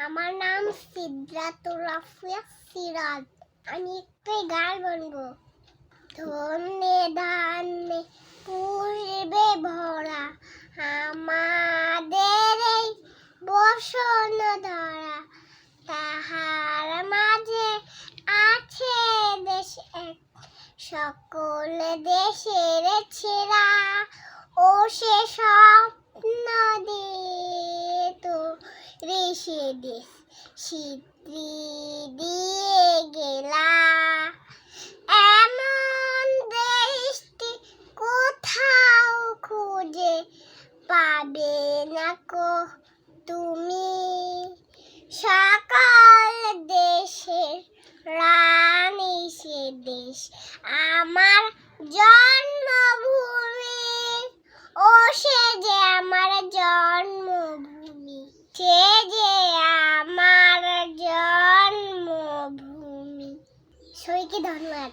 আমার নাম সিদ্রাতুল আফিয়া সিরাজ। আমি একটু গান বলবো। ধনে ধানে পূর্বে ভরা আমাদের এই বসন ধরা, তাহার মাঝে আছে দেশ এক, সকল দেশের ছেড়া ও সে স্বপ্ন দিত ঋষি দেশ স্বীকৃতি দিয়ে গেলা। এমন দেশটি কোথাও খুঁজে পাবে না কো তুমি, সকল দেশের রানী সে দেশ আমার জন্মভূমি। ও সে যে আমার জন্মভূমি, সে যে আমার জন্মভূমি। সবাইকে ধন্যবাদ।